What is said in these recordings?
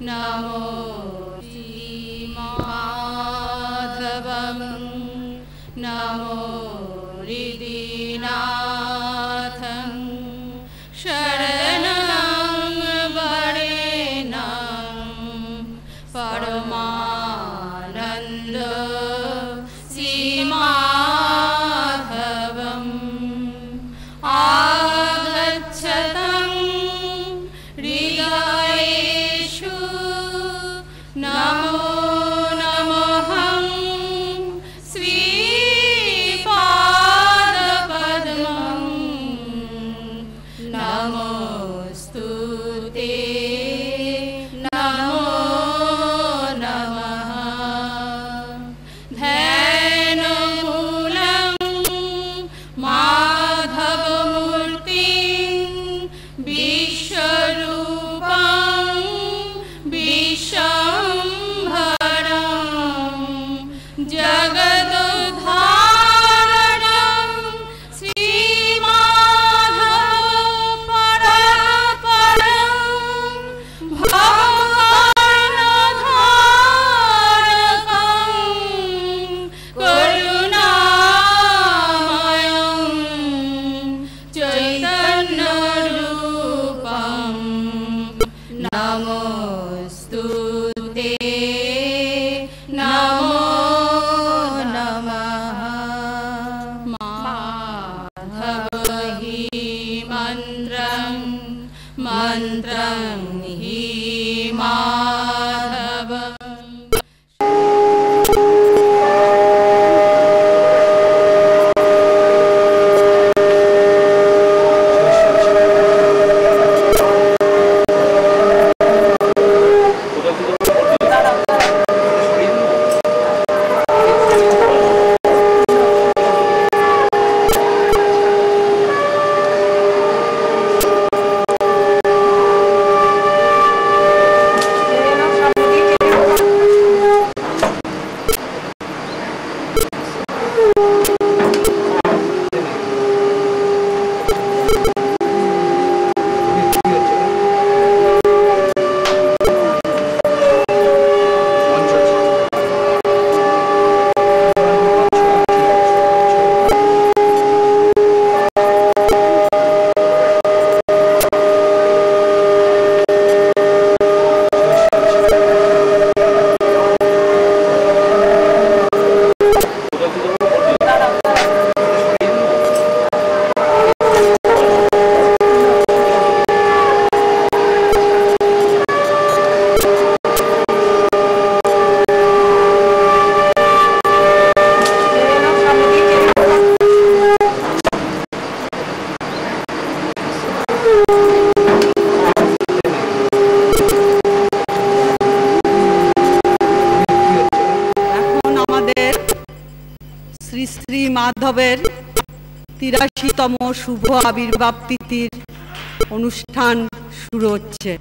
नमो श्रीमाधवं नमो हृदीनाथं शरणं वरेण्यं परमानन्द श्रीमाधवम् आगच्छतं हृदयेषु नमो नमः श्रीपादपद्मं नमोस्तुते नमो नमः ध्यानमूलं माधवमूर्तिं विश्वरूपं विश्वम्भरं जगदुद्धारणं श्रीमाधवपरपरं भवघनधारकं करुणामयं चैतन्यरूपं नमोस्तुते नमो नमः माधव हि मन्त्रं मन्त्रं हि माधवम् শ্রী শ্রী মাধবের ৮৩তম শুভ আবির্ভাব তিথির অনুষ্ঠান শুরু হচ্ছে।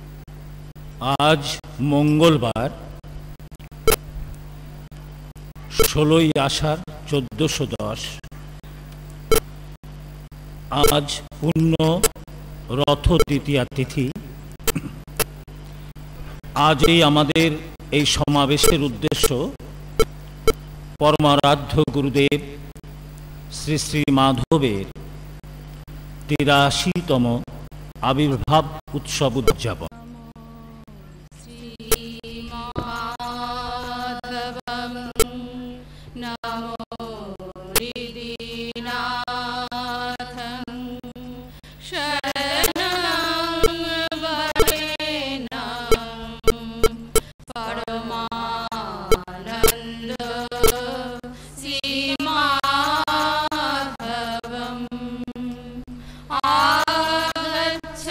আজ মঙ্গলবার ১৬ই আষাঢ় ১৪১০। আজ পূর্ণ রথ তৃতীয়া তিথি। আজ আমাদের এই সমাবেশের উদ্দেশ্য পরমারাধ্য গুরুদেব শ্রী শ্রী মাধবের ৮৩তম আবির্ভাব উৎসব উদযাপন। श्रीमाधवं नमो हृदीनाथं शरणं वरेण्यं परमानन्द श्रीमाधवम् आगच्छतं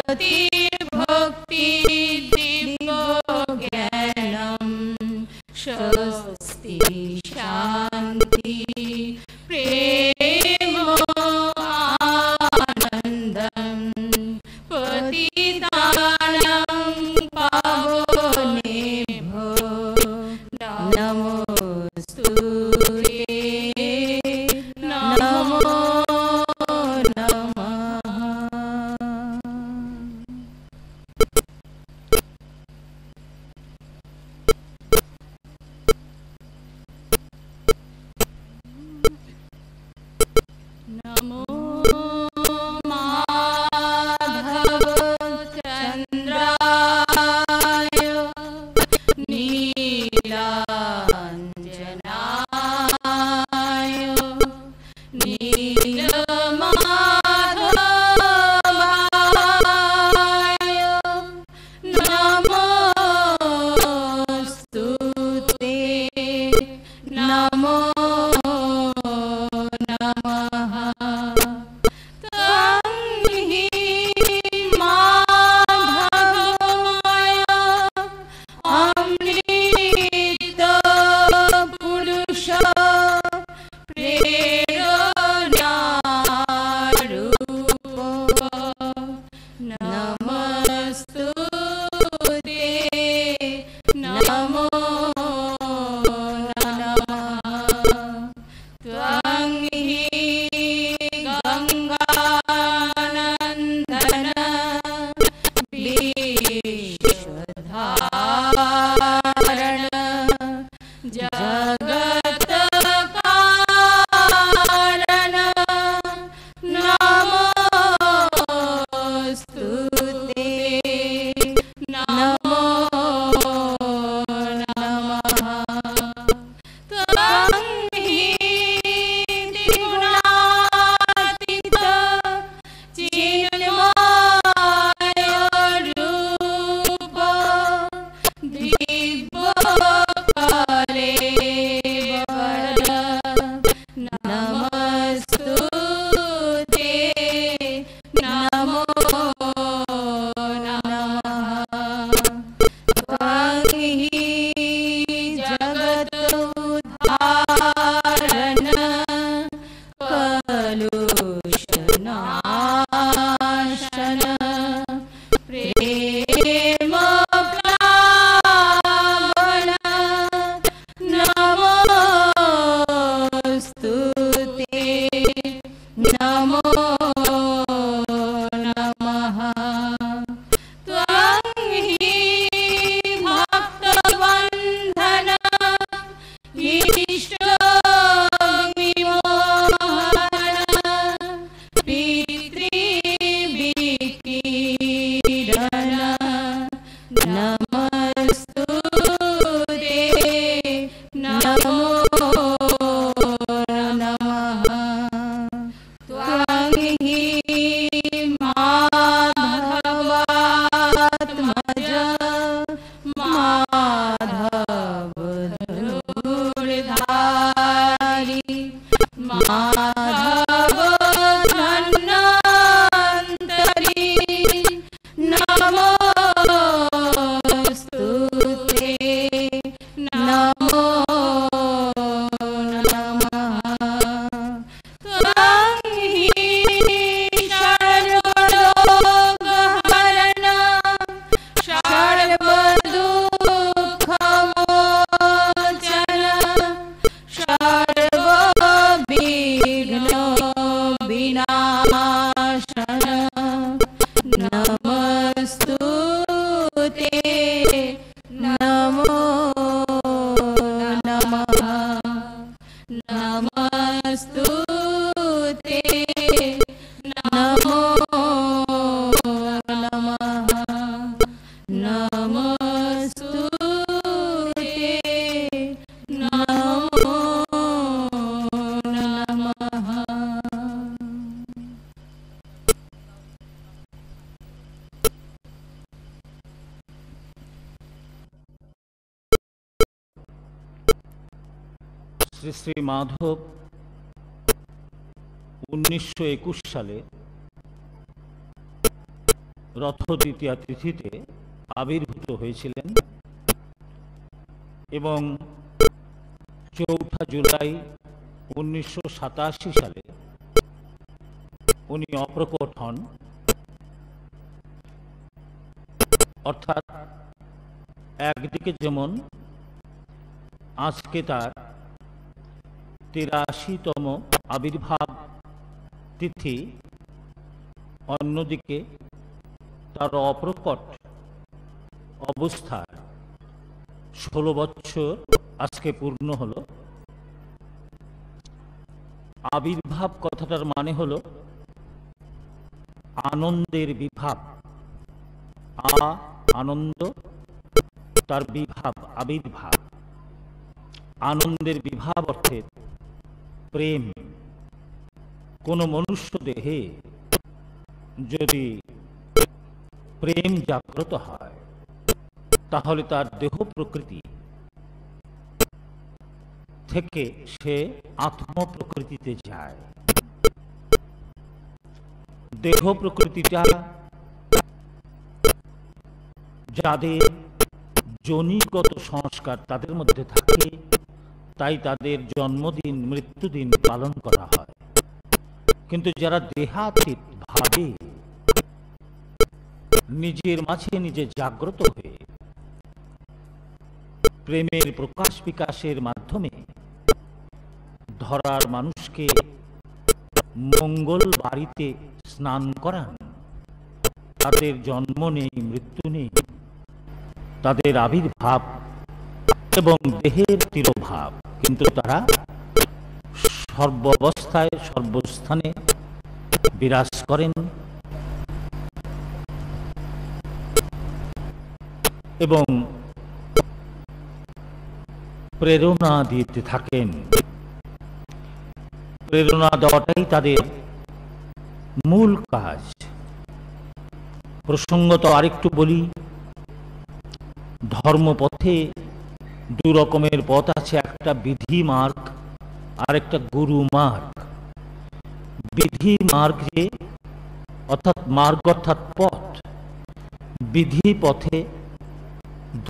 Rati नमो माधव चंद्राय नीलांजनाय नीलमाधवाय नमोस्तुते नमो नमः तं हि माधवाय अमृतपुरुष प्रेरणारूप नमस्तुते नमो नमः त्वं हि गङ्गानन्दन विश्वधारण जगत्कारण नमोस्तुते नमो नमः त्वं हि त्रिगुणातीत चिन्मय रूप दिव्यकलेवर नमस्तुते नमो नमः त्वं हि जगदुद्धारण कलुषनाशन प्रेमप्लावन नमोस्तुते नमो नमः त्वं हि भक्तबन्धन इष्टविमोहन पितृविकीरण नमस्तुते नमो नमः त्वं हि माधवात्मज माधवधनुर्धारी माधव धन्वन्तरी नमोस्तुते नमो नमः त्वं हि सर्वरोगहरण सर्वदुःखमोचन सर्वविघ्न विनाशन नमस्तुते नमो नमः नमस्तुते नमो नमः नमस्तुते नमो नमः শ্রী শ্রী মাধব 1921 সালে রথ দ্বিতীয়া তিথিতে আবির্ভূত হয়েছিলেন এবং 4 জুলাই 1987 সালে উনি অপ্রকট হন। অর্থাৎ একদিকে যেমন আজকে তার 83তম আবির্ভাব তিথি, অন্যদিকে তার অপ্রকট অবস্থার 16 বছর আজকে পূর্ণ হলো। আবির্ভাব কথাটার মানে হলো আনন্দের বিভাব। আনন্দ, তার বিভাব আবির্ভাব। আনন্দের বিভাব অর্থে প্রেম। কোন মনুষ্য দেহে যদি প্রেম জাগ্রত হয় তাহলে তার দেহ প্রকৃতি থেকে সে আত্ম প্রকৃতিতে যায়। দেহ প্রকৃতিটা যাদের জনিগত সংস্কার তাদের মধ্যে থাকে, তাই তাদের জন্মদিন মৃত্যুদিন পালন করা হয়। কিন্তু যারা দেহাতীত ভাবে নিজের মাঝে নিজে জাগ্রত হয়ে প্রেমের প্রকাশ বিকাশের মাধ্যমে ধরার মানুষকে মঙ্গল বাড়িতে স্নান করান, তাদের জন্ম নেই, মৃত্যু নেই, তাদের আবির্ভাব এবং দেহের তিরোভাব, কিন্তু তারা সর্বাবস্থায় সর্বস্থানে বিরাজ করেন এবং প্রেরণা দিতে থাকেন। প্রেরণা দেওয়াটাই তাদের মূল কাজ। প্রসঙ্গত আরেকটু বলি, ধর্মপথে দু রকমের পথ আছে, একটা বিধি মার্গ আর একটা গুরু মার্গ। বিধি মার্গে অর্থাৎ মার্গ অর্থাৎ পথ, বিধি পথে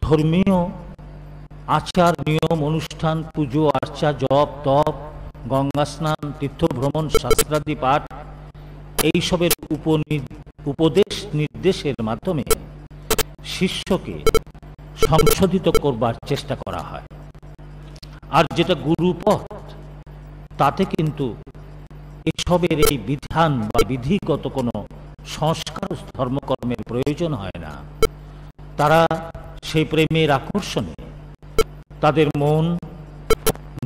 ধর্মীয় আচার নিয়ম অনুষ্ঠান, পুজো আর্চা, জপ তপ, গঙ্গা স্নান, তীর্থ ভ্রমণ, শাস্ত্রাদি পাঠ, এইসবের উপদেশ নির্দেশের মাধ্যমে শিষ্যকে সংশোধিত করবার চেষ্টা করা হয়। আর যেটা গুরুপথ, তাতে কিন্তু এসবের এই বিধান বা বিধিগত কোনো সংস্কার ধর্মকর্মের প্রয়োজন হয় না। তারা সেই প্রেমের আকর্ষণে তাদের মন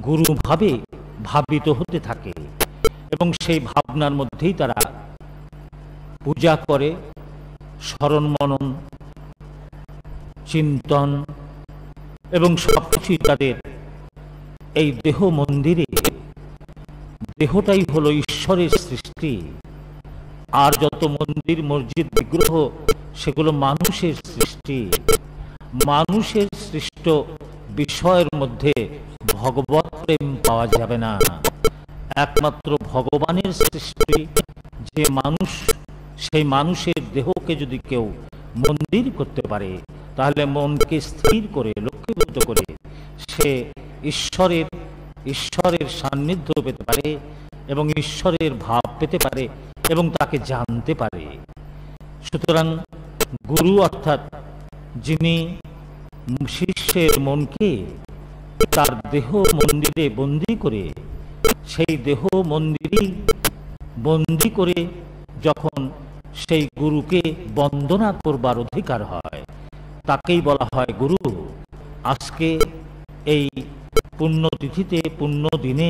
গুরুভাবে ভাবিত হতে থাকে এবং সেই ভাবনার মধ্যেই তারা পূজা করে, স্মরণ মনন চিন্তন এবং সবকিছুই তাদের এই দেহ মন্দিরে। দেহটাই হলো ঈশ্বরের সৃষ্টি, আর যত মন্দির মসজিদ বিগ্রহ সেগুলো মানুষের সৃষ্টি। মানুষের সৃষ্ট বিষয়ের মধ্যে ভগবৎ প্রেম পাওয়া যাবে না। একমাত্র ভগবানের সৃষ্টি যে মানুষ, সেই মানুষের দেহকে যদি কেউ মন্দির করতে পারে তাহলে মনকে স্থির করে লক্ষ্যীভূত করে সে ঈশ্বরের সান্নিধ্য পেতে পারে এবং ঈশ্বরের ভাব পেতে পারে এবং তাকে জানতে পারে। সুতরাং গুরু অর্থাৎ যিনি শিষ্যের মনকে তার দেহ মন্দিরে বন্দী করে, সেই দেহ মন্দিরেই বন্দী করে যখন সেই গুরুকে বন্দনা করবার অধিকার হয়, তাকেই বলা হয় গুরু। আজকে এই পুণ্যতিথিতে, পুণ্য দিনে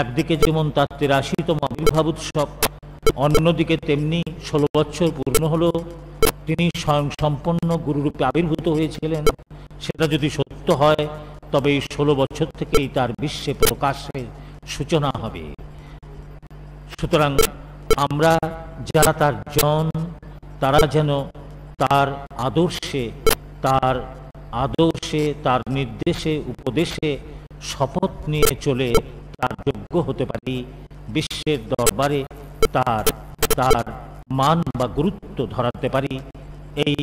একদিকে যেমন তার 83তম আবির্ভাব উৎসব, অন্যদিকে তেমনি 16 বছর পূর্ণ হলো তিনি স্বয়ং সম্পন্ন গুরুরূপে আবির্ভূত হয়েছিলেন। সেটা যদি সত্য হয় তবে এই 16 বছর থেকেই তার বিশ্বে প্রকাশের সূচনা হবে। সুতরাং আমরা যারা তার জন, তারা যেন তার আদর্শে, তার নির্দেশে, উপদেশে শপথ নিয়ে চলে তার যোগ্য হতে পারি, বিশ্বের দরবারে তার মান বা গুরুত্ব ধরাতে পারি, এই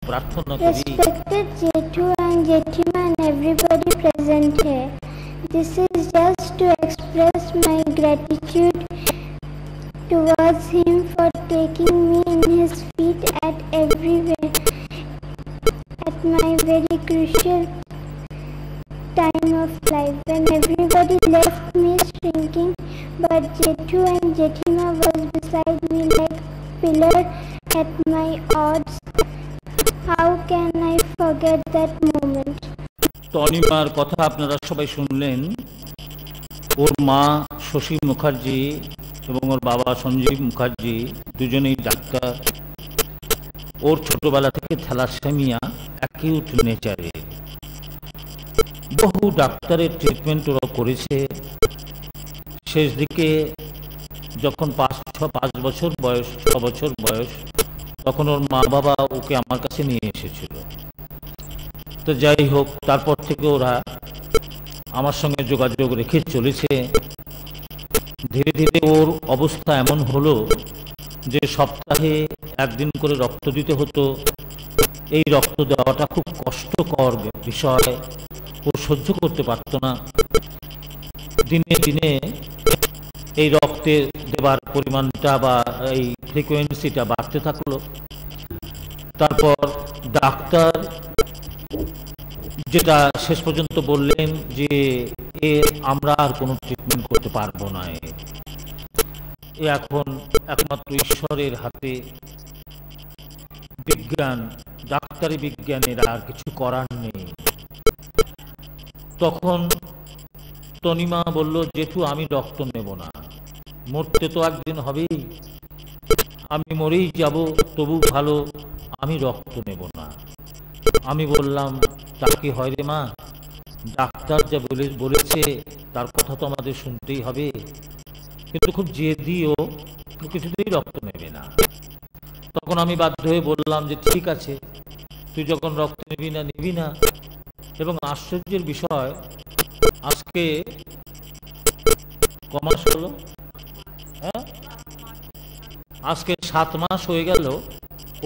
প্রার্থনা করি। Respected Jethu and Jethima and everybody present here, this is just to express my gratitude towards him for taking me in his feet at my very crucial time of life, when everybody left me shrinking, but Jethu and Jethima was beside me like pillar at my odds. How can I forget that moment. তনিমার কথা আপনারা সবাই শুনলেন। ওর মা শশী মুখার্জি এবং ওর বাবা সঞ্জীব মুখার্জি দুজনেই doctor. ওর ছোটবেলা থেকে থ্যালাসেমিয়া অ্যাকিউট নেচারে। বহু ডাক্তারের ট্রিটমেন্ট ওরা করেছে। শেষ দিকে যখন 5 বছর বয়স, 6 বছর বয়স, তখন ওর মা বাবা ওকে আমার কাছে নিয়ে এসেছিল। তো যাই হোক, তারপর থেকে ওরা আমার সঙ্গে যোগাযোগ রেখে চলেছে। ধীরে ধীরে ওর অবস্থা এমন হলো যে সপ্তাহে একদিন করে রক্ত দিতে হতো। এই রক্ত দেওয়াটা খুব কষ্টকর বিষয়, ও সহ্য করতে পারত না। দিনে দিনে এই রক্তে দেবার পরিমাণটা বা এই ফ্রিকোয়েন্সিটা বাড়তে থাকলো। তারপর ডাক্তার যেটা শেষ পর্যন্ত বললেন যে আমরা আর কোনো ট্রিটমেন্ট করতে পারবো না, এখন একমাত্র ঈশ্বরের হাতে। বিজ্ঞান, ডাক্তারি বিজ্ঞানের আর কিছু করার নেই। তখন তনিমা বলল, জেঠু আমি রক্ত নেব না, মরতে তো একদিন হবেই, আমি মরেই যাব, তবু ভালো, আমি রক্ত নেব না। আমি বললাম, তা কি হয় রে মা, ডাক্তার যা বলেছে তার কথা তো আমাদের শুনতেই হবে, কিন্তু খুব জেদিও, কিছুতেই রক্ত নেবে না। তখন আমি বাধ্য হয়ে বললাম যে ঠিক আছে, তুই যখন রক্ত নিবি না। এবং আশ্চর্যের বিষয়, আজকে কমাস হলো, হ্যাঁ, আজকে 7 মাস হয়ে গেল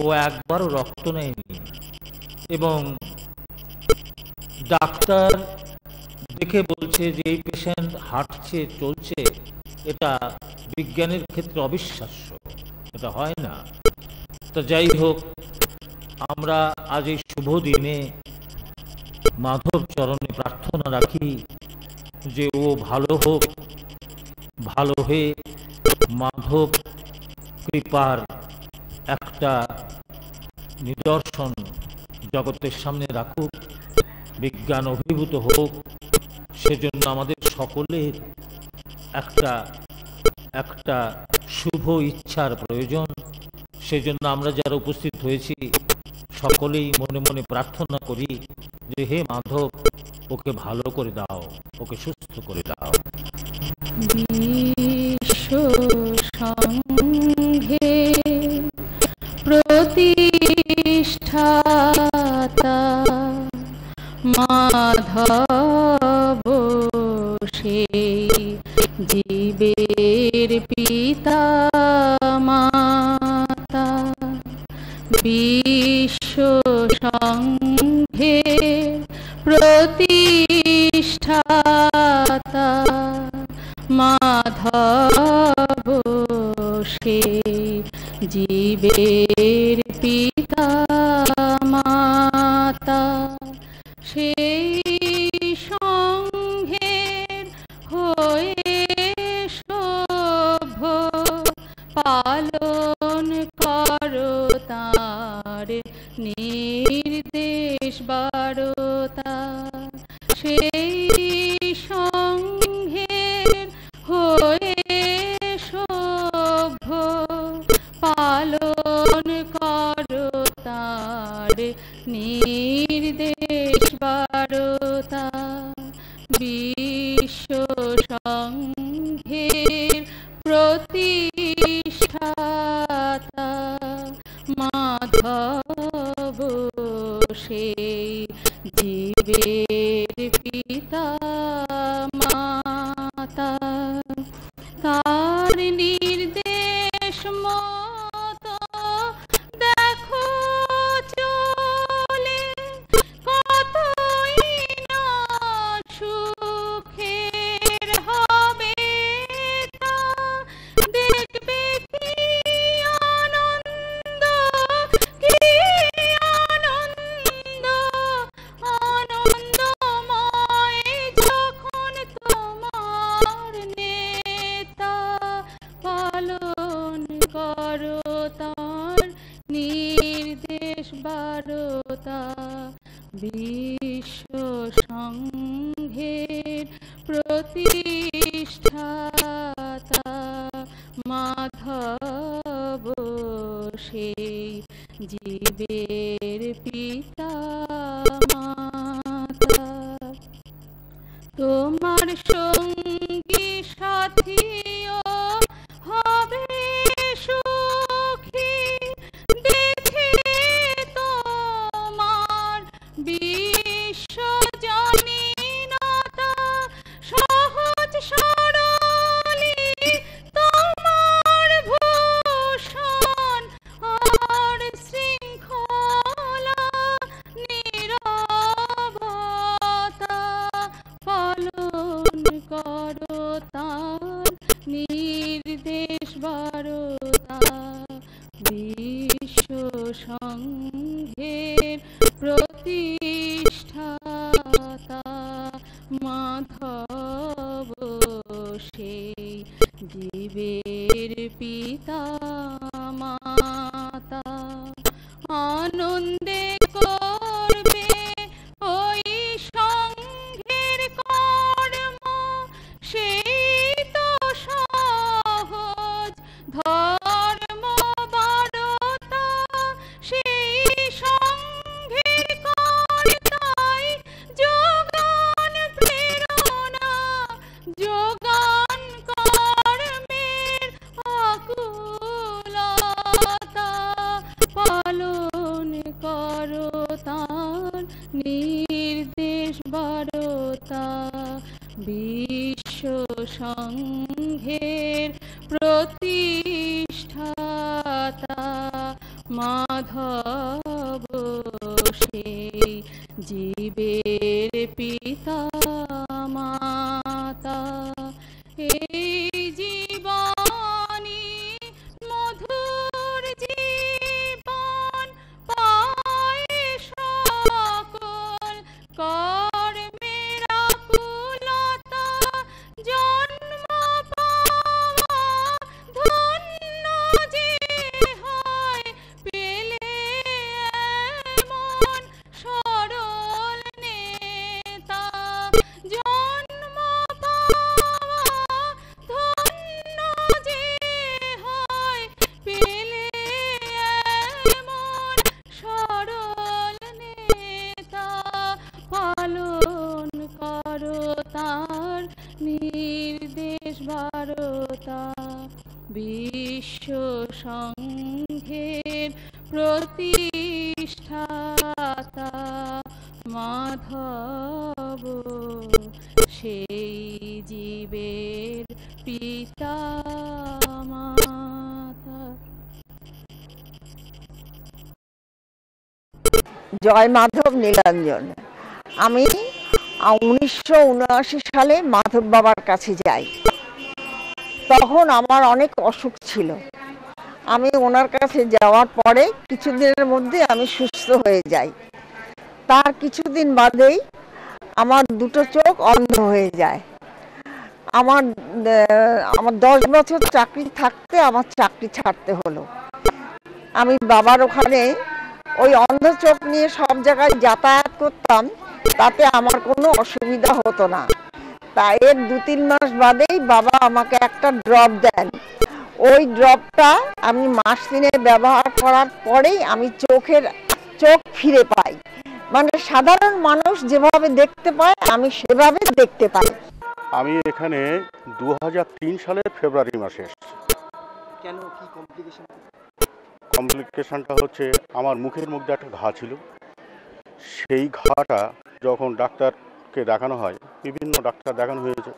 ও একবারও রক্ত নেয়নি। এবং ডাক্তার দেখে বলছে যে এই পেশেন্ট হাঁটছে, চলছে, এটা বিজ্ঞানের ক্ষেত্রে অবিশ্বাস্য, এটা হয় না। তো যাই হোক, আমরা আজ এই শুভ দিনে মাধব চরণে প্রার্থনা রাখি যে ও ভালো হোক, ভালো হয়ে মাধব কৃপার একটা নিদর্শন জগতের সামনে রাখুক, বিজ্ঞান অভিভূত হোক। সেজন্য আমাদের সকলের একটা শুভ ইচ্ছার প্রয়োজন। সেজন্য আমরা যারা উপস্থিত হয়েছি সকলেই মনে মনে প্রার্থনা করি যে হে মাধব, ওকে ভালো করে দাও, ওকে সুস্থ করে দাও। বিশ্ব সংঘে প্রতিষ্ঠাতা মাধব সেই জীবের পিতা মাতা। বিশ্ব সংঘে প্রতিষ্ঠাতা মাধব সেই জীবের পিতা মাতা। সেই সংঘের হয়ে সভ্য পালন করো তার নির্দেশ বারতা। সেই সংঘের হয়ে সভ্য পালন করো তার নির্দেশ বারতা। বিশ্ব সংঘের প্রতিষ্ঠাতা মাধব সেই জীবের পিতা মাতা। তার নির্দেশ মতো দেখো চলে কতই না সুখের হবে তা। দেখবে কি আনন্দ, কি আনন্দ, আনন্দময় যখন তোমার নেতা পালন করো তার নির্দেশ বারতা। বিশ্ব সংঘের প্রতিষ্ঠাতা মাধব সেই জীবের পিতা মাতা। তোমার সঙ্গী সাথীও হবে সুখী দেখে তোমার বিশ্বজনীনতা সহজ সরলী তোমার ভূষণ আর শৃঙ্খলা নীরবতা পালন করো তার নির্দেশ বারতা। বিশ্ব সংঘের প্রতিষ্ঠাতা মাধব সেই জীবের পিতা মাতা। আনন্দে করবে ওই সংঘের কর্ম সেই তো সহজ ধর্ম বারতা। সেই সংঘের কর্তাই যোগান প্রেরণা যোগান কর্মের আকুলতা পালন করো তার নির্দেশ বারতা। বিশ্ব সংঘের প্রতিষ্ঠাতা মাধব সেই জীবের পিতা মাতা। এই জীবনী মধুর জীবন পায় সকল কর্মের আকুলতা জন্ম পাওয়া ধন্য যে হয় পেলে এমন সরল নেতা। জন্ম পাওয়া ধন্য যে হয় পেলে এমন সরল নেতা। পালন করো তার নির্দেশ বারতা। বিশ্ব সংঘের প্রতিষ্ঠাতা মাধব সেই জীবের পিতা মাতা। জয় মাধব নীলাঞ্জন। আমি 1979 সালে মাধব বাবার কাছে যাই। তখন আমার অনেক অসুখ ছিল। আমি ওনার কাছে যাওয়ার পরে কিছুদিনের মধ্যে আমি সুস্থ হয়ে যাই। তার কিছুদিন বাদেই আমার দুটো চোখ অন্ধ হয়ে যায়। আমার 10 বছর চাকরি থাকতে আমার চাকরি ছাড়তে হলো। আমি বাবার ওখানে ওই অন্ধ চোখ নিয়ে সব জায়গায় যাতায়াত করতাম, তাতে আমার কোনো অসুবিধা হতো না। তাই এর 2-3 মাস বাদেই বাবা আমাকে একটা ড্রপ দেন। ওই ড্রপটা আমি মাস 3 ব্যবহার করার পরেই আমি চোখ ফিরে পাই। মানে সাধারণ মানুষ যেভাবে দেখতে পায় আমি সেভাবে দেখতে পাই। আমি এখানে 2003 সালের ফেব্রুয়ারি মাসে এসেছি। কেন, কি কমপ্লিকেশন? কমপ্লিকেশনটা হচ্ছে আমার মুখের মধ্যে একটা ঘা ছিল। সেই ঘাটা যখন ডাক্তারকে দেখানো হয়, বিভিন্ন ডাক্তার দেখানো হয়েছে,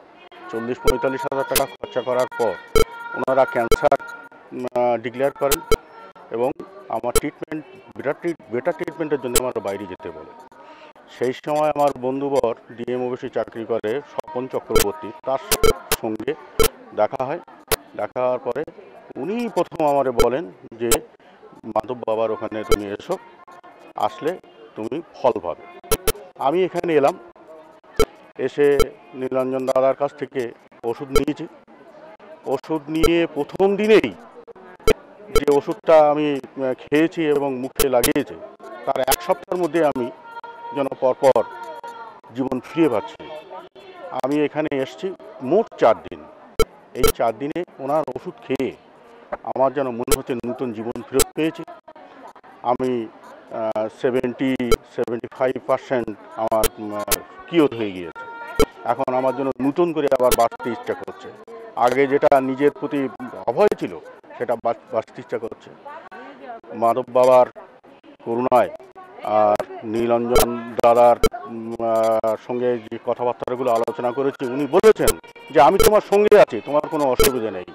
40-45 হাজার টাকা খরচা করার পর ওনারা ক্যান্সার ডিক্লেয়ার করেন এবং আমার ট্রিটমেন্ট বেটার ট্রিটমেন্টের জন্য আমার বাইরে যেতে বলে। সেই সময় আমার বন্ধুবর ডিএম অফিসে চাকরি করে স্বপন চক্রবর্তী, তার সঙ্গে দেখা হয়। দেখা হওয়ার পরে উনি প্রথম আমারে বলেন যে মাধব বাবার ওখানে তুমি এসো, আসলে তুমি ফল পাবে। আমি এখানে এলাম, এসে নীলাঞ্জন দাদার কাছ থেকে ওষুধ নিয়েছি। ওষুধ নিয়ে প্রথম দিনেই যে ওষুধটা আমি খেয়েছি এবং মুখে লাগিয়েছি, তার 1 সপ্তাহের মধ্যে আমি যেন পরপর জীবন ফিরে পাচ্ছি। আমি এখানে এসেছি মোট 4 দিন। এই 4 দিনে ওনার ওষুধ খেয়ে আমার যেন মনে হচ্ছে নতুন জীবন ফেরত পেয়েছি। আমি 75% আমার কিওর হয়ে গিয়েছে। এখন আমার জন্য নতুন করে আবার বাঁচতে ইচ্ছা করছে। আগে যেটা নিজের প্রতি অভয় ছিল সেটা বাঁচতে ইচ্ছা করছে। মাধব বাবার করুণায় আর নীলরঞ্জন দাদার সঙ্গে যে কথাবার্তাগুলো আলোচনা করেছি, উনি বলেছেন যে আমি তোমার সঙ্গে আছি, তোমার কোনো অসুবিধা নেই।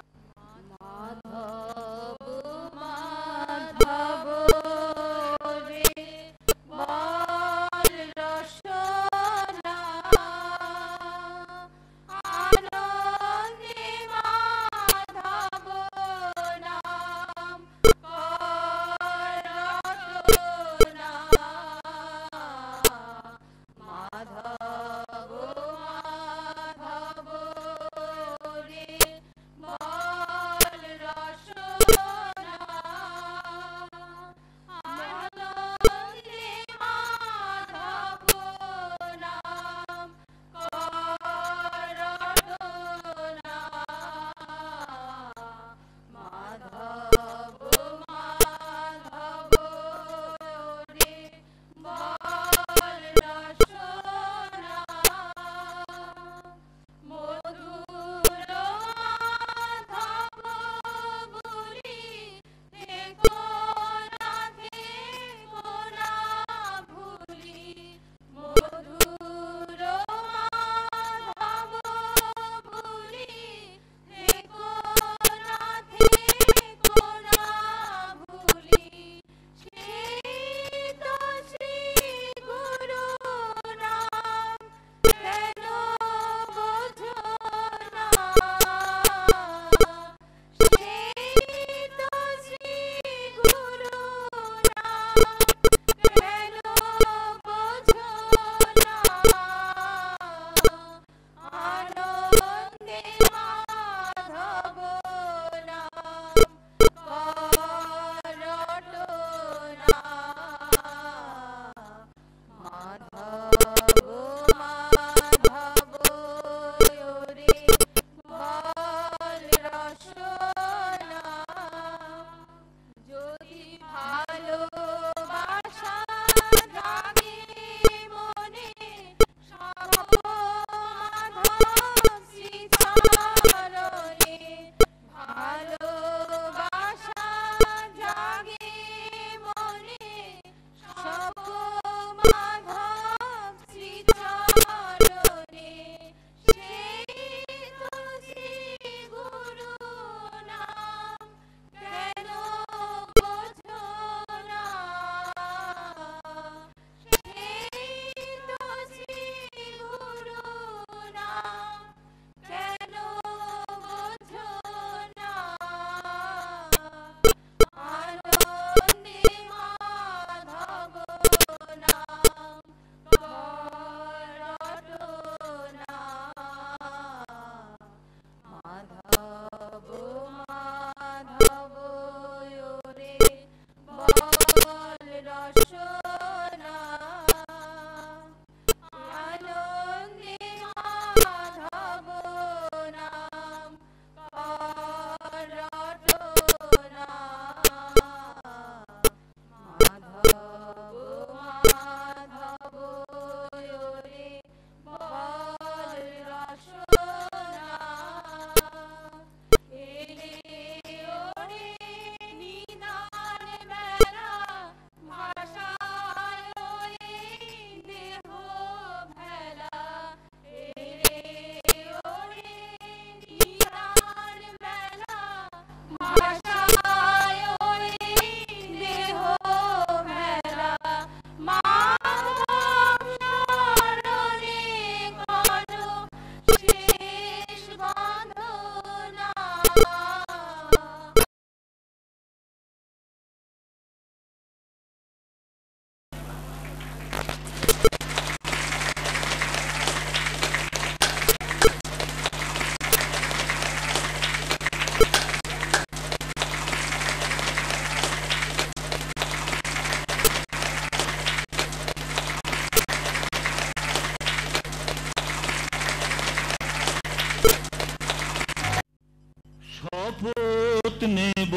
শপথ নেব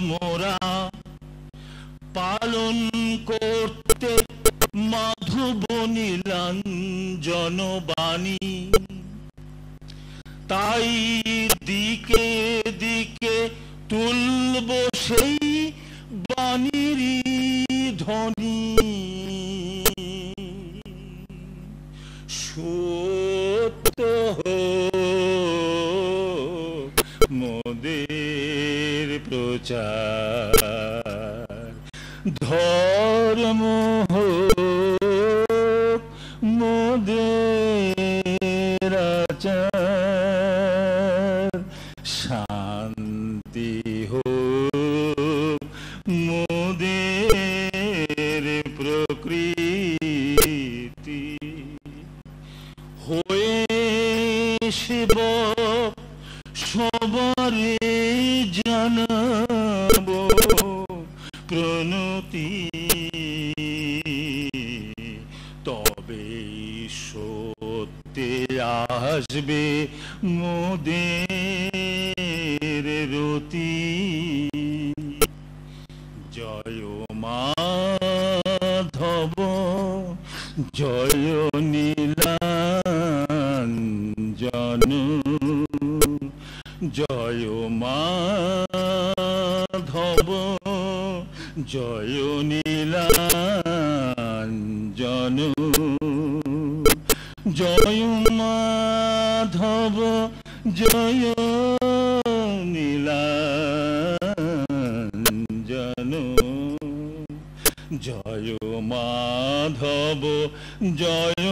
মোরা পালন করতে মাধব নীলাঞ্জন বাণী। তাই দিকে দিকে তুলব সেই বাণীরই ধ্বনি। সত্য হোক মোদের প্রচার, ধর্ম হোক মোদের আচার, শান্তি হোক মোদের প্রকৃতি। হয়ে সেবক সবারে জানাবো প্রণতি, তবে সত্যে আসবে মোদের রতি। জয় মাধব জয় নীলাঞ্জন, জয় মাধব জয় নীলাঞ্জন, জয় মাধব জয় নীলাঞ্জন, জয় মাধব জয়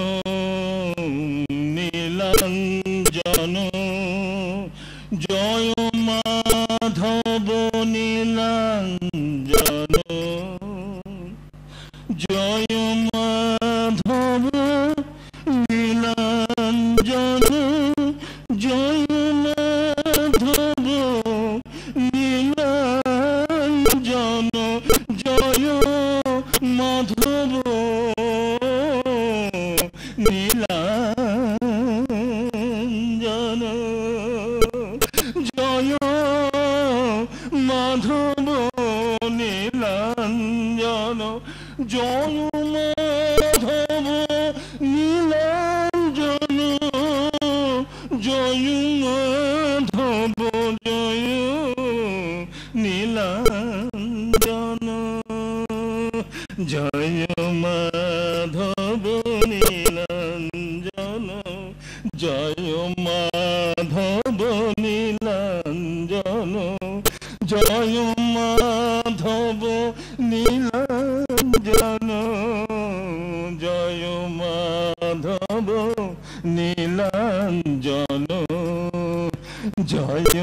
নীলাঞ্জন, জয় মাধব নীলাঞ্জন, জয় মাধব নীলাঞ্জন, জয় মাধব নীলাঞ্জন, জয় মাধব নীলাঞ্জন, জয় মাধব নীলাঞ্জন, জয় মাধব নীলাঞ্জন, জয় মাধব জয় নীলাঞ্জন, জয় মাধব নীলাঞ্জন, জয় মাধব নীলাঞ্জন, জয় মাধব নীলাঞ্জন, জয় মাধব নীলাঞ্জন, জয়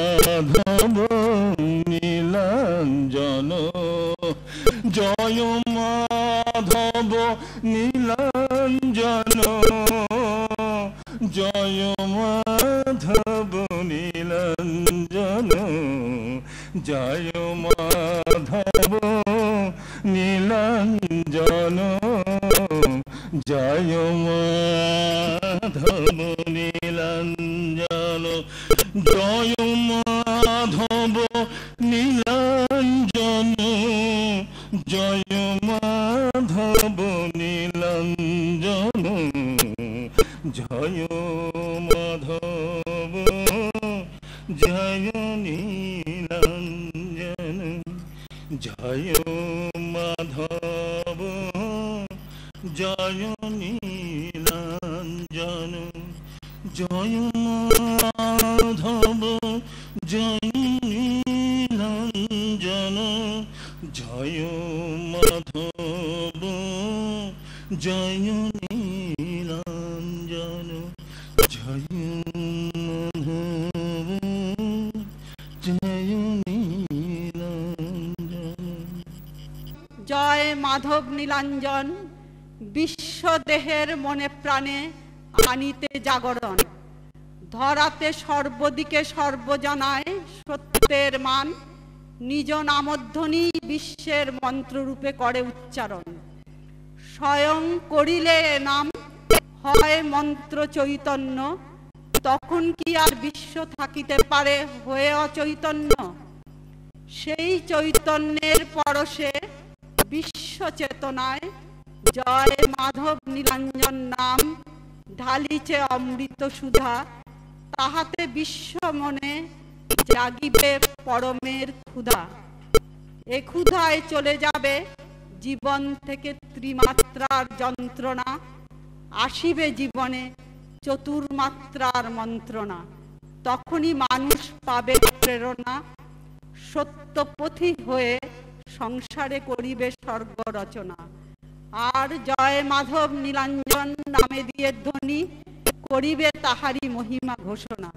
মাধব নীলাঞ্জন, জয় মাধব নীলাঞ্জন, জয় মাধব নীলাঞ্জন, জয় মাধব নীলাঞ্জন, জয় মাধব নীলাঞ্জন, জয় মাধব নীলাঞ্জন, জয় মাধব নীলাঞ্জন, জয় মাধব জয় নীলাঞ্জন, জয় মাধব জয় নীলাঞ্জন, জয় মাধব জয় নীলাঞ্জন, জয় মাধব জয় নীলাঞ্জন, জয় মাধব জয় নীলাঞ্জন। জয় মাধব নীলাঞ্জন, বিশ্ব দেহের মনে প্রাণে আনিতে জাগরণ, ধরাতে সর্বদিকে সর্বজনায় সত্যের মান, নিজ নামধ্বনি বিশ্বের মন্ত্ররূপে করে উচ্চারণ। স্বয়ং করিলে নাম হয় মন্ত্র চৈতন্য, তখন কি আর বিশ্ব থাকিতে পারে হয়ে অচৈতন্য? সেই চৈতন্যের পরশে বিশ্ব চেতনায় জয় মাধব নীলাঞ্জন নাম ঢালিছে অমৃত সুধা, তাহাতে বিশ্ব মনে জাগিবে পরমের ক্ষুধা। এ ক্ষুধায় চলে যাবে জীবন থেকে ত্রিমাত্রার যন্ত্রণা, আসিবে জীবনে চতুর্মাত্রার মন্ত্রণা। তখনই মানুষ পাবে প্রেরণা, সত্যপথী হয়ে সংসারে করিবে স্বর্গ রচনা। আর জয় মাধব নীলাঞ্জন নামে দিয়ে ধ্বনি করিবে তাহারি মহিমা ঘোষণা।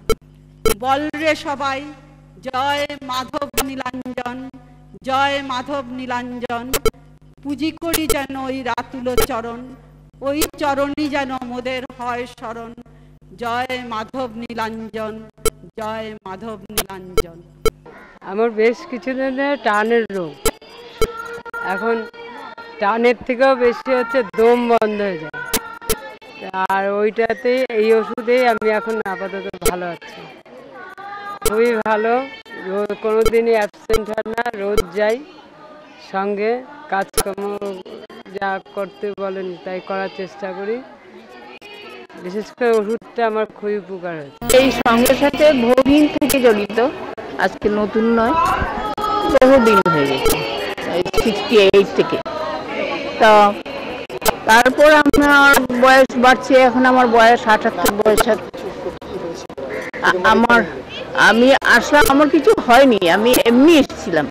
বলরে সবাই জয় মাধব নীলাঞ্জন, জয় মাধব নীলাঞ্জন। পুজি করি যেন ওই রাতুল চরণ, ওই চরণই যেন মোদের হয় শরণ। জয় মাধব নীলাঞ্জন, জয় মাধব নীলাঞ্জন। আমার বেশ কিছুদিনের টানের রোগ, এখন টানের থেকেও বেশি হচ্ছে দম বন্ধ হয়ে যায়, আর ওইটাতে এই ওষুধেই আমি এখন আপাতত ভালো আছি, খুবই ভালো। কোনো দিনই অ্যাবসেন্ট হয় না, রোজ যাই, সঙ্গে কাজকর্ম যা করতে বলেন তাই করার চেষ্টা করি। বিশেষ করে ওষুধটা আমার খুবই উপকার হয়েছে। এই সঙ্গের সাথে বহুদিন থেকে জড়িত, আজকে নতুন নয়, বহুদিন হয়ে গেছে, 68 থেকে। তো তারপর আমার বয়স বাড়ছে, এখন আমার বয়স 78 বয়স। আমি আসলাম, আমার কিছু হয়নি, আমি এমনি এসেছিলাম।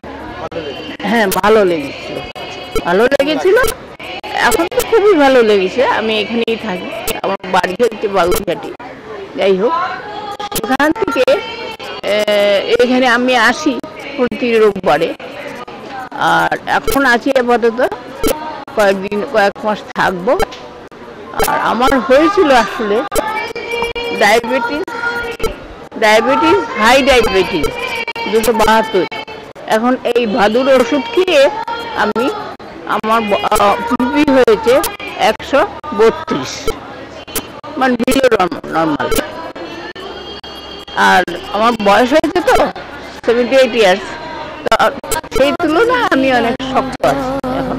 হ্যাঁ, ভালো লেগেছিল, এখন তো খুবই ভালো লেগেছে। আমি এখানেই থাকি, আমার বাড়ি হচ্ছে বাগুইঘাটি। যাই হোক, সেখান থেকে এখানে আমি আসি প্রতি রোববারে, আর এখন আছি আপাতত, কয়েক মাস থাকবো। আর আমার হয়েছিল আসলে ডায়াবেটিস, হাই ডায়াবেটিস 272। এখন এই ভাদুর ওষুধ খেয়ে আমার বিপি হয়েছে 132, মানে বিলো নর্মাল। আর আমার বয়স হয়েছে তো 78 ইয়ার্স, তো সেই তুলনায় আমি অনেক শক্ত আছি এখন।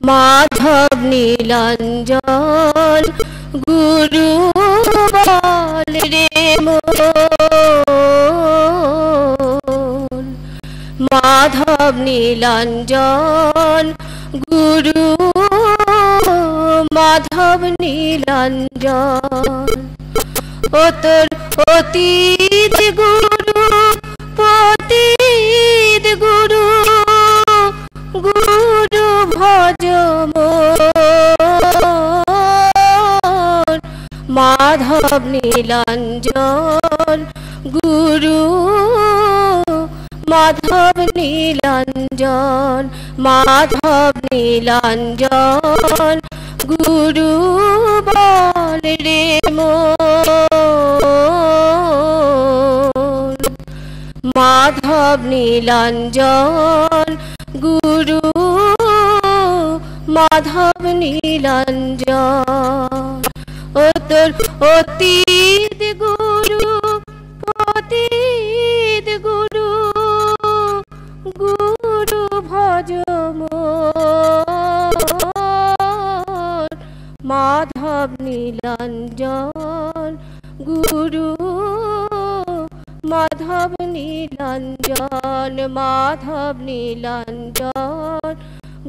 মাধব নীলাঞ্জন গুরু বল রে মন, মাধব নীলাঞ্জন গুরু, মাধব নীলাঞ্জন। ও তোর অতীত গুরু, পতীত গুরু, গুরু ভজ মাধব নীলাঞ্জন গুরু, মাধব নীলাঞ্জন, মাধব নীলাঞ্জন গুরু বল রে মন, মাধব নীলাঞ্জন গুরু, মাধব নীলাঞ্জন। ও তোর অতীত গুরু, পতীত গুরু, গুরু ভজ মাধব নীলাঞ্জন গুরু, মাধব নীলাঞ্জন, মাধব নীলাঞ্জন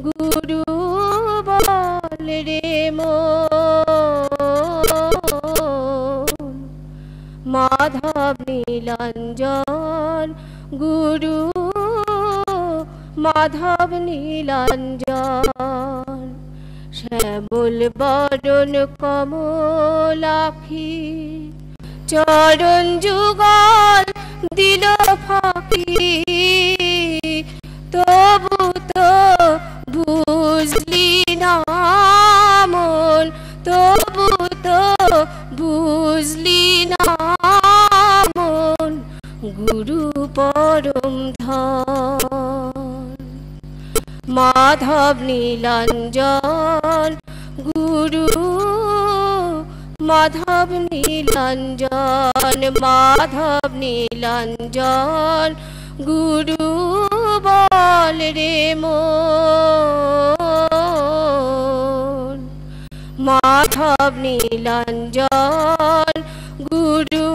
গুরু বল রে মন, মাধব নীলাঞ্জন গুরু, মাধব নীলাঞ্জন। শ্যামল বরণ কমলাক্ষী, চরণ যুগল দিল ফাঁকি, তবু তো বুঝলি না মন, তবু তো বুঝলি না মন, গুরু পরম ধন, মাধব নীলাঞ্জন গুরু, মাধব নীলাঞ্জন মাধব নীলাঞ্জন গুরু বল রে মন মাধব নীলাঞ্জন গুরু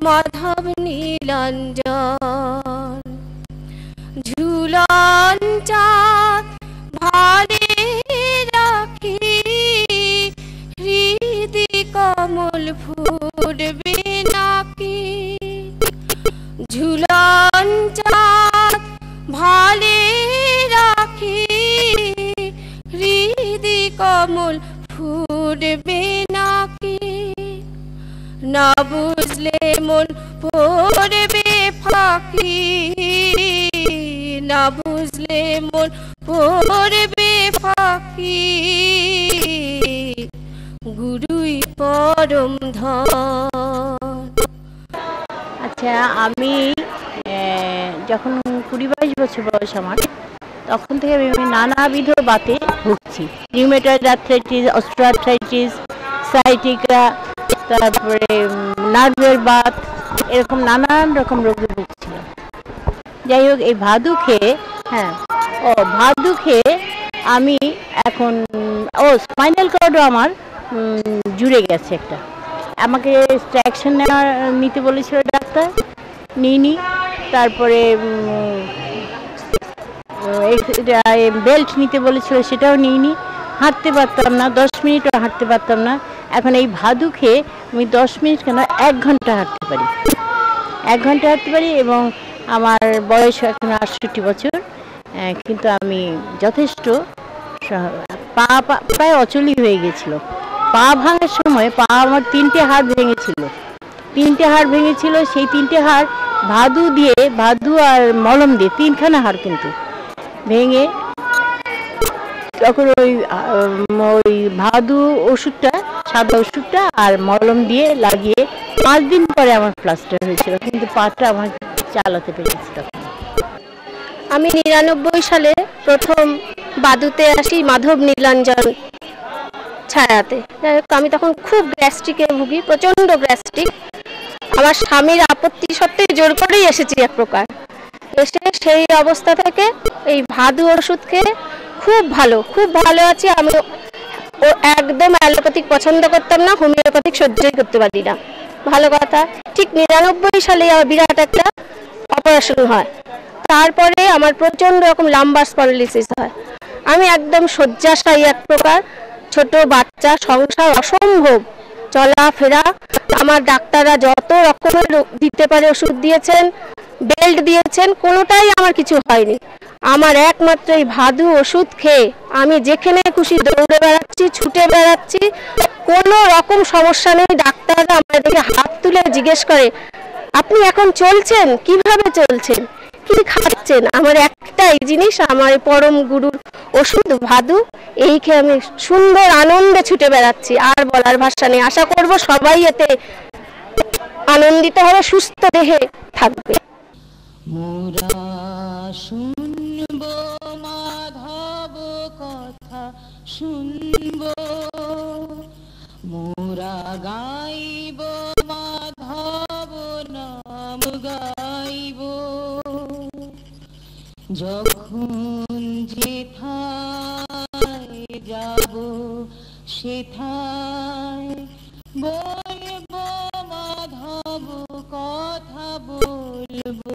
মাধব নীলাঞ্জন ঝুলন চাঁদ ভালে রাখি হৃদি কমল ফুটবে নাকি ঝুলন চাঁদ ভালে রাখি হৃদি কমল ফুটবে নাকি না বুঝলে মন পড়বে ফাঁকি না বুঝলে মন পড়বে ফাঁকি গুরুই পরম ধন। আচ্ছা, আমি যখন 20-22 বছর বয়স আমার, তখন থেকে আমি নানাবিধ বাতে ভুগছি। রিউমেটয়েড আর্থ্রাইটিস, অস্ট্রোআর্থ্রাইটিস, সাইটিকা, তারপরে নার্ভের বাত, এরকম নানান রকম রোগে ভুগছিলাম। যাই হোক, এই ভাদু খেয়ে ভাদু খেয়ে আমি এখন স্পাইনাল কর্ডও আমার জুড়ে গেছে একটা। আমাকে ট্র্যাকশন নিতে বলেছিল ডাক্তার, নিইনি। তারপরে বেল্ট নিতে বলেছিল, সেটাও নিইনি। হাঁটতে পারতাম না, 10 মিনিটও হাঁটতে পারতাম না। এখন এই ভাদু খেয়ে আমি 10 মিনিট কেন 1 ঘন্টা হাঁটতে পারি, 1 ঘন্টা হাঁটতে পারি। এবং আমার বয়স এখন 68 বছর, কিন্তু আমি যথেষ্ট, পা প্রায় অচলই হয়ে গেছিল। পা ভাঙার সময় আমার 3টে হাড় ভেঙেছিল, 3টে হাড় ভেঙেছিল। সেই 3টে হাড় ভাদু আর মলম দিয়ে 3খানা হাড় কিন্তু ভেঙে, তখন ওই ভাদু ওষুধটা, সাদা ওষুধটা আর মলম দিয়ে লাগিয়ে 5 দিন পরে আমার প্লাস্টার হয়েছিল, কিন্তু পাটা আমার চালাতে পেরেছি। তখন আমি 99 সালে প্রথম বাদুতে আসি মাধব নীলাঞ্জন ছায়াতে। আমি তখন খুব গ্যাস্ট্রিকে ভুগি, প্রচণ্ড গ্যাস্ট্রিক। আমার স্বামীর আপত্তি সত্ত্বেও জোর করেই এসেছি এক প্রকার। এসে সেই অবস্থা থেকে এই ভাদু ওষুধ খেয়ে খুব ভালো আছি। আমি একদম অ্যালোপ্যাথিক পছন্দ করতাম না, হোমিওপ্যাথিক সহ্যই করতে পারি না। ভালো কথা, ঠিক 99 সালে আমার বিরাট একটা অপারেশন হয়। তারপরে আমার প্রচণ্ড রকম লাম্বার স্পন্ডিলোসিস হয়। আমি একদম শয্যাশায়ী এক প্রকার, ছোট বাচ্চা, সংসার অসম্ভব, চলাফেরা। আমার ডাক্তাররা যত রকমের দিতে পারে ওষুধ দিয়েছেন, বেল্ট দিয়েছেন, কোনোটাই আমার কিছু হয়নি। আমার একমাত্র এই ভাদু ওষুধ খেয়ে আমি যেখানে খুশি দৌড়ে বেড়াচ্ছি, ছুটে বেড়াচ্ছি, কোনো রকম সমস্যা নেই। ডাক্তাররা আমার দিকে হাত তুলে জিজ্ঞেস করে, আপনি এখন চলছেন, কিভাবে চলছেন, কি খাচ্ছেন? আমার একটাই জিনিস, আমার পরম গুরুর ওষুধ ভাদু, এই খেয়ে আমি সুন্দর আনন্দে ছুটে বেড়াচ্ছি। আর বলার ভাষা নেই। আশা করব সবাই এতে আনন্দিত হবে, সুস্থ দেহে থাকবে। মোরা শুনব মাধব কথা শুনব, মোরা গাইব মাধব নাম গাইব। যখন যেথায় যাব সেথায় বলব মাধব কথা, বলবো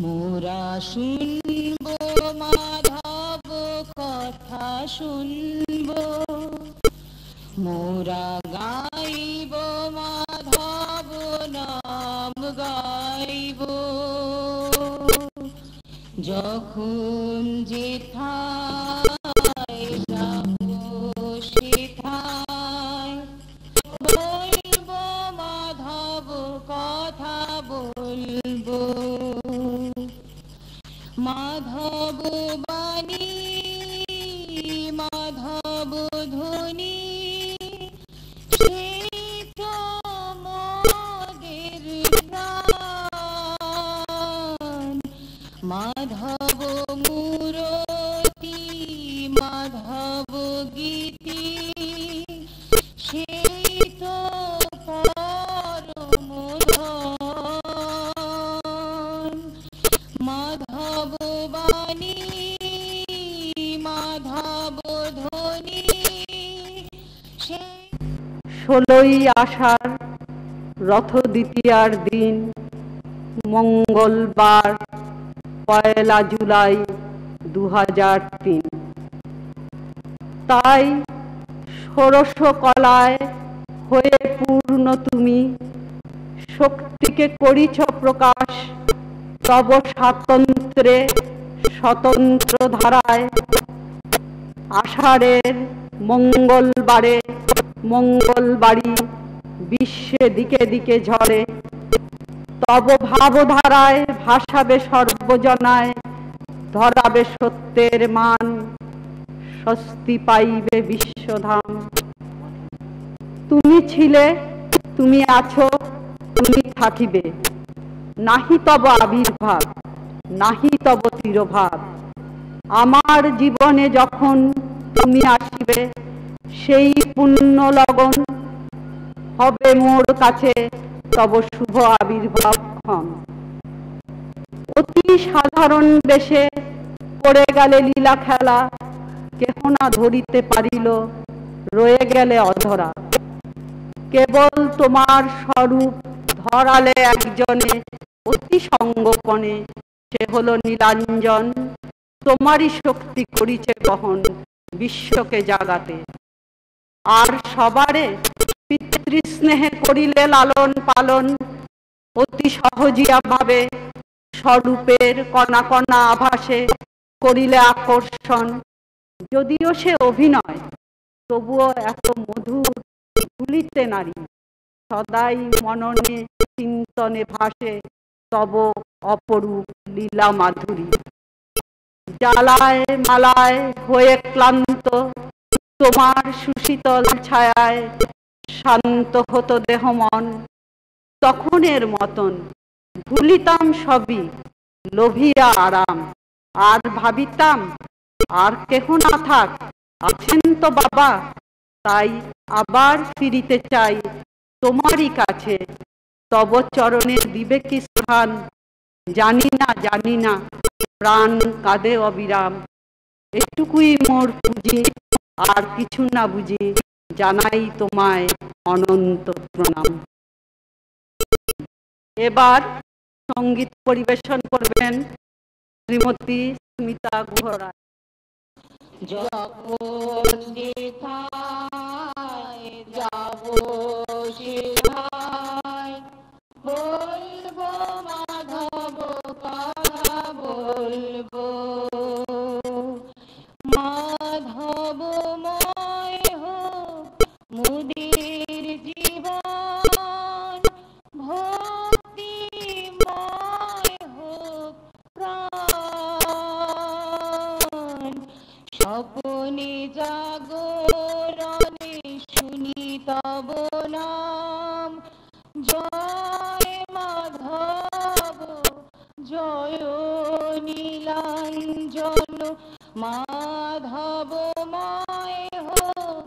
মোরা শুনব মাধব কথা শুনব, মোরা গাইব মাধব নাম গাইব। যখন যেথায় যাব সেথায় বলবো মাধব কথা, বলবো মাধব বাণী, মাধব ধ্বনি, সেই তো মোদের প্রাণ। মাধব মূরতি, মাধব গীতি, 16ই আষাঢ় রথ দ্বিতীয়ার দিন, মঙ্গলবার, 1 জুলাই 2003। তাই ষোড়শ কলায় হয়ে পূর্ণ তুমি, শক্তিকে করিছ প্রকাশ তব স্বাতন্ত্র্যে স্বতন্ত্র ধারায়। আষাঢ়ের মঙ্গলবারে মঙ্গলবাড়ি বিশ্বে দিকে দিকে ঝরে, তব ভাবধারায় ভাসাবে সর্বজনায়, ধরাবে সত্যের মান, স্বস্তি পাইবে বিশ্বধাম। তুমি ছিলে, তুমি আছো, তুমি থাকিবে, নাহি তব আবির্ভাব, নাহি তব তিরোভাব। আমার জীবনে যখন তুমি আসিবে, সেই পুণ্য লগন হবে মোর কাছে তব শুভ আবির্ভাব ক্ষণ। অতি সাধারণ বেশে করে গেলে লীলা খেলা, কেহ না ধরিতে পারিল, রয়ে গেলে অধরা। কেবল তোমার স্বরূপ ধরালে একজনে অতি সঙ্গোপনে, সে হলো নীলাঞ্জন। তোমারই শক্তি করিছে বহন বিশ্বকে জাগাতে। আর সবারে পিতৃস্নেহে করিলে লালন পালন, অতি সহজিয়া ভাবে স্বরূপের কণা কণা আভাসে করিলে আকর্ষণ। যদিও সে অভিনয়, তবুও এত মধুর ভুলিতে নারী। সদাই মননে চিন্তনে ভাসে তব অপরূপ লীলা মাধুরী। জ্বালায় মালায় হয়ে ক্লান্ত, তোমার সুশীতল ছায়ায় শান্ত হতো দেহ মন। তখনের মতন ভুলিতাম সবই, লোভিয়া আরাম। আর ভাবিতাম আর কেহ না থাক, আছেন তো বাবা। তাই আবার ফিরিতে চাই তোমারই কাছে, তব চরণে দিবে কি স্থান। জানি না জানি না, প্রাণ কাঁদে অবিরাম। এটুকুই মোর পুঁজি, আর কিছু না বুঝি, জানাই তোমায় অনন্ত প্রণাম। এবার সঙ্গীত পরিবেশন করবেন শ্রীমতী স্মিতা গুহরায়। যখন যেথায় যাব সেথায় বলবো মাধব কথা বলবো। মাধবময় হোক মুদির জীবন, ভক্তিময় হোক প্রাণ। স্বপনে জাগরণে শুনি তব নাম, জয় মাধব জয় নীলাঞ্জন। মাধবময় হোক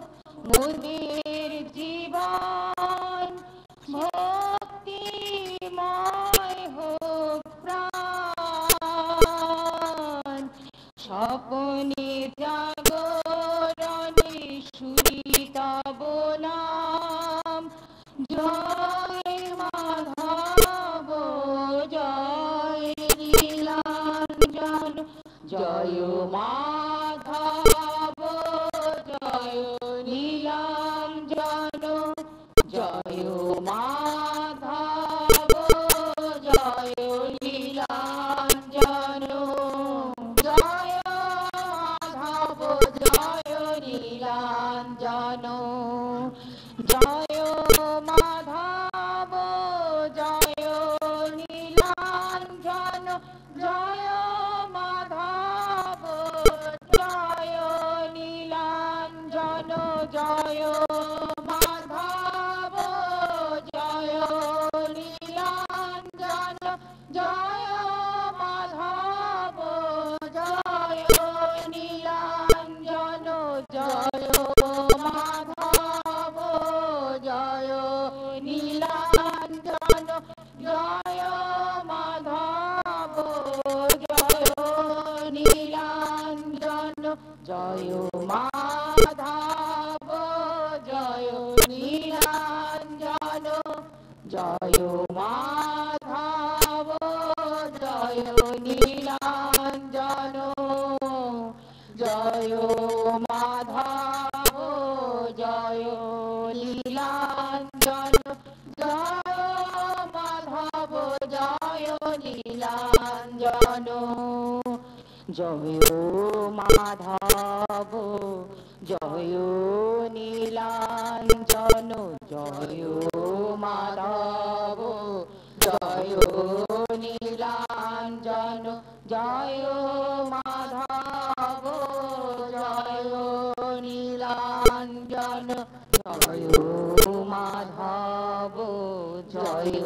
মুদির জীবন, ভক্তিময় হোক প্রাণ। স্বপনে জাগরণে শুনি তব নাম, জয় মাধব জয় নীলাঞ্জন। জয় মাধব জয় নীলাঞ্জন। জয় মাধব জয় নীলাঞ্জন। জয় মাধব জয় নীলাঞ্জন। জয় মাধব জয় নীলাঞ্জন। জয় মাধব জয় নীলাঞ্জন। জয় মাধব জয় নীলাঞ্জন। জয় মাধব জয় নীলাঞ্জন। জয় মাধব জয় নীলাঞ্জন। জয় মাধব জয় নীলাঞ্জন। জয় মাধব জয় নীলাঞ্জন। জয় মাধব জয় নীলাঞ্জন জয় মাধব জয় নীলাঞ্জন জয় মাধব জয় নীলাঞ্জন জয় মাধব জয় নীলাঞ্জন জয় মাধব জয় নীলাঞ্জন জয় মাধব জয় নীলাঞ্জন জয় মাধব জয়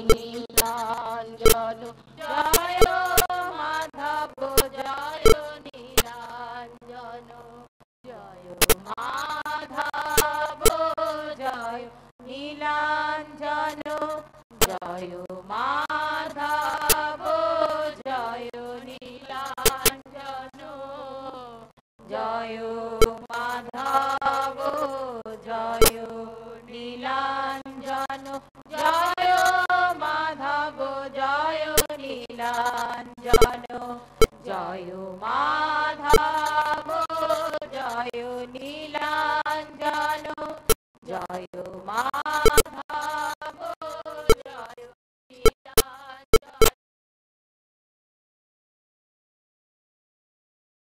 নীলাঞ্জন জয় মাধব জয় নীলাঞ্জন জয় মাধব জয় নীলাঞ্জন জয় মাধব জয় নীলাঞ্জন জয় মাধব জয় নীলাঞ্জন জয় মাধব জয় নীলাঞ্জন